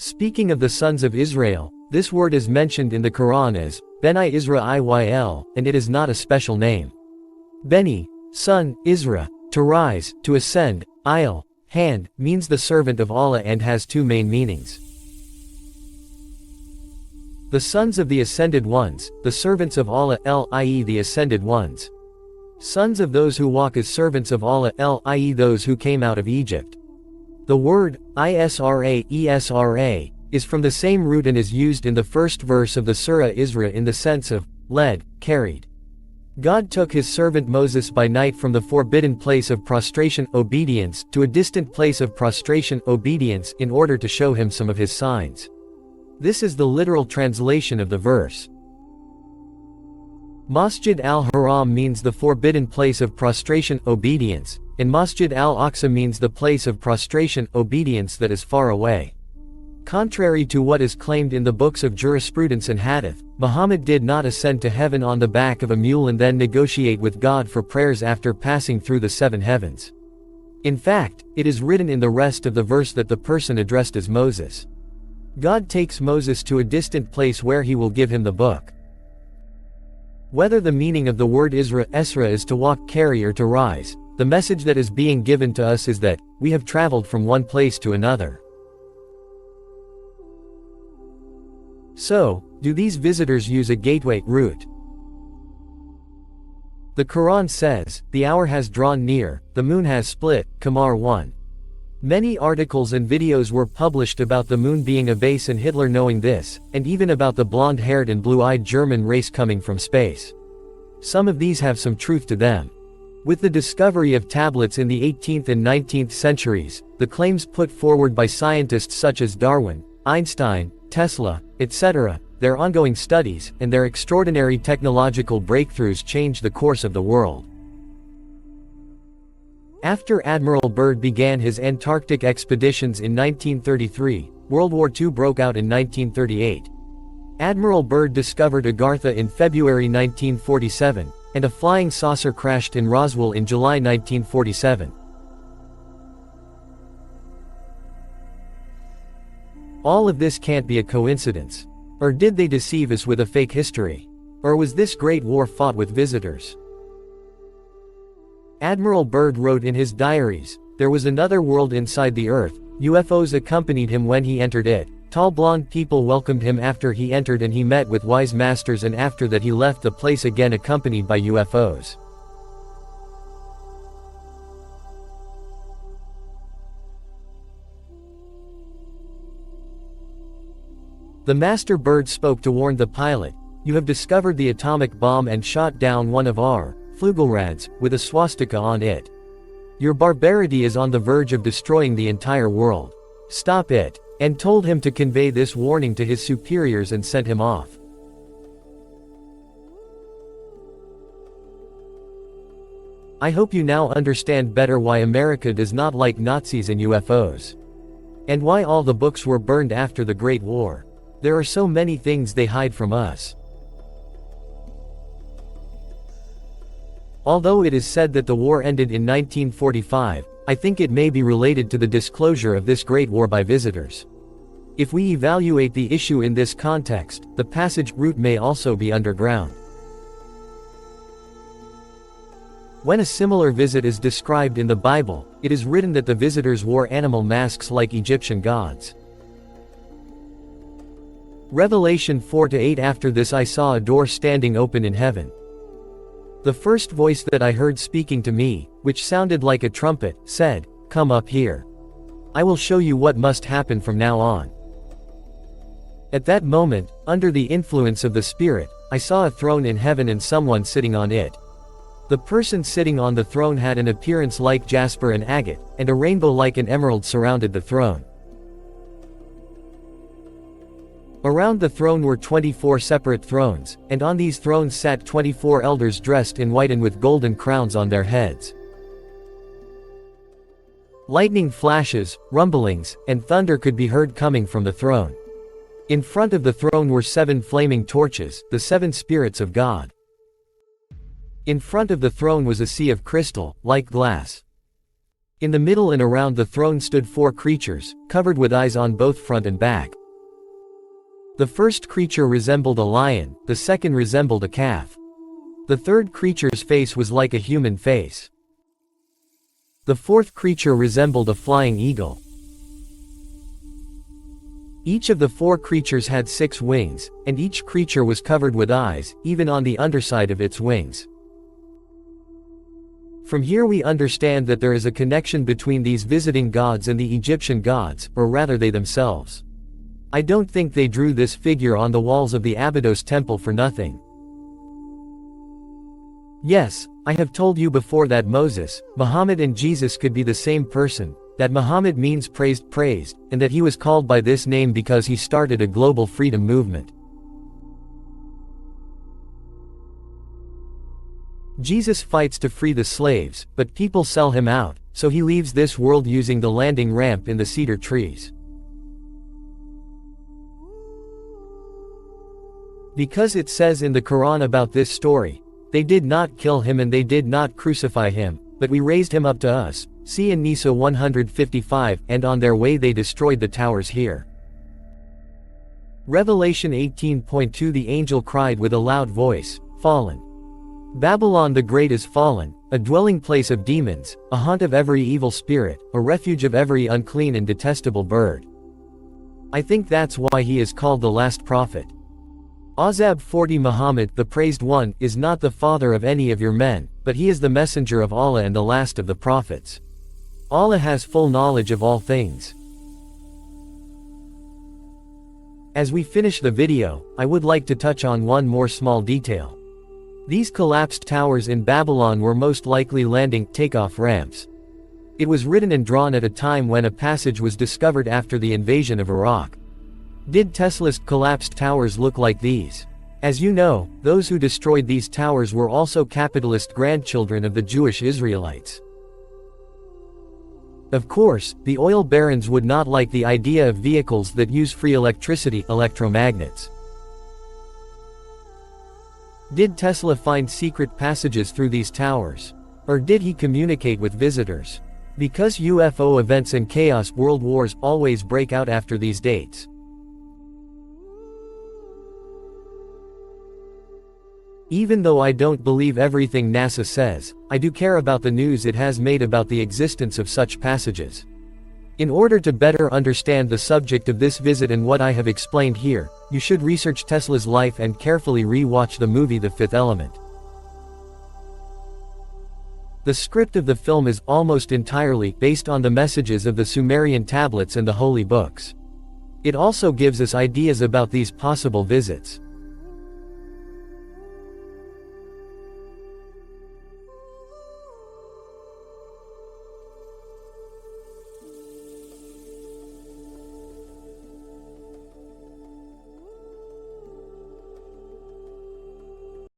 Speaking of the sons of Israel, this word is mentioned in the Quran as Beni Israel, and it is not a special name. Beni, son, Isra, to rise, to ascend, il, hand, means the servant of Allah and has two main meanings. The sons of the ascended ones, the servants of Allah, i.e. the ascended ones. Sons of those who walk as servants of Allah, i.e. those who came out of Egypt. The word, Esra, is from the same root and is used in the first verse of the Surah Isra in the sense of, led, carried. God took his servant Moses by night from the forbidden place of prostration, obedience, to a distant place of prostration, obedience, in order to show him some of his signs. This is the literal translation of the verse. Masjid al-Haram means the forbidden place of prostration, obedience, and Masjid al-Aqsa means the place of prostration, obedience that is far away. Contrary to what is claimed in the books of jurisprudence and hadith, Muhammad did not ascend to heaven on the back of a mule and then negotiate with God for prayers after passing through the seven heavens. In fact, it is written in the rest of the verse that the person addressed as Moses. God takes Moses to a distant place where he will give him the book. Whether the meaning of the word Esra is to walk, carry, or to rise, the message that is being given to us is that we have traveled from one place to another. So, do these visitors use a gateway route? The Quran says, the hour has drawn near, the moon has split, Qamar 1. Many articles and videos were published about the moon being a base and Hitler knowing this, and even about the blonde-haired and blue-eyed German race coming from space. Some of these have some truth to them. With the discovery of tablets in the 18th and 19th centuries, the claims put forward by scientists such as Darwin, Einstein, Tesla, etc., their ongoing studies, and their extraordinary technological breakthroughs changed the course of the world. After Admiral Byrd began his Antarctic expeditions in 1933, World War II broke out in 1938. Admiral Byrd discovered Agartha in February 1947, and a flying saucer crashed in Roswell in July 1947. All of this can't be a coincidence. Or did they deceive us with a fake history? Or was this great war fought with visitors? Admiral Byrd wrote in his diaries, there was another world inside the earth, UFOs accompanied him when he entered it, tall blonde people welcomed him after he entered and he met with wise masters and after that he left the place again accompanied by UFOs. The Master Byrd spoke to warn the pilot, you have discovered the atomic bomb and shot down one of our Flugelrads, with a swastika on it. Your barbarity is on the verge of destroying the entire world. Stop it, and told him to convey this warning to his superiors and sent him off. I hope you now understand better why America does not like Nazis and UFOs. And why all the books were burned after the Great War. There are so many things they hide from us. Although it is said that the war ended in 1945, I think it may be related to the disclosure of this Great War by visitors. If we evaluate the issue in this context, the passage route may also be underground. When a similar visit is described in the Bible, it is written that the visitors wore animal masks like Egyptian gods. Revelation 4-8 After this I saw a door standing open in heaven. The first voice that I heard speaking to me, which sounded like a trumpet, said, Come up here. I will show you what must happen from now on. At that moment, under the influence of the Spirit, I saw a throne in heaven and someone sitting on it. The person sitting on the throne had an appearance like jasper and agate, and a rainbow like an emerald surrounded the throne. Around the throne were 24 separate thrones, and on these thrones sat 24 elders dressed in white and with golden crowns on their heads. Lightning flashes, rumblings, and thunder could be heard coming from the throne. In front of the throne were 7 flaming torches, the 7 spirits of God. In front of the throne was a sea of crystal, like glass. In the middle and around the throne stood 4 creatures, covered with eyes on both front and back. The first creature resembled a lion, the second resembled a calf. The third creature's face was like a human face. The fourth creature resembled a flying eagle. Each of the 4 creatures had 6 wings, and each creature was covered with eyes, even on the underside of its wings. From here we understand that there is a connection between these visiting gods and the Egyptian gods, or rather they themselves. I don't think they drew this figure on the walls of the Abydos temple for nothing. Yes, I have told you before that Moses, Muhammad and Jesus could be the same person, that Muhammad means praised, and that he was called by this name because he started a global freedom movement. Jesus fights to free the slaves, but people sell him out, so he leaves this world using the landing ramp in the cedar trees. Because it says in the Quran about this story, they did not kill him and they did not crucify him, but we raised him up to us, see in Nisa 155, and on their way they destroyed the towers here. Revelation 18.2 The angel cried with a loud voice, "Fallen! Babylon the Great is fallen, a dwelling place of demons, a haunt of every evil spirit, a refuge of every unclean and detestable bird." I think that's why he is called the last prophet. Azab 40 Muhammad, the praised one, is not the father of any of your men, but he is the messenger of Allah and the last of the prophets. Allah has full knowledge of all things. As we finish the video, I would like to touch on one more small detail. These collapsed towers in Babylon were most likely landing, takeoff ramps. It was written and drawn at a time when a passage was discovered after the invasion of Iraq. Did Tesla's collapsed towers look like these? As you know, those who destroyed these towers were also capitalist grandchildren of the Jewish Israelites. Of course, the oil barons would not like the idea of vehicles that use free electricity, electromagnets. Did Tesla find secret passages through these towers? Or did he communicate with visitors? Because UFO events and chaos world wars always break out after these dates. Even though I don't believe everything NASA says, I do care about the news it has made about the existence of such passages. In order to better understand the subject of this visit and what I have explained here, you should research Tesla's life and carefully re-watch the movie The Fifth Element. The script of the film is almost entirely based on the messages of the Sumerian tablets and the holy books. It also gives us ideas about these possible visits.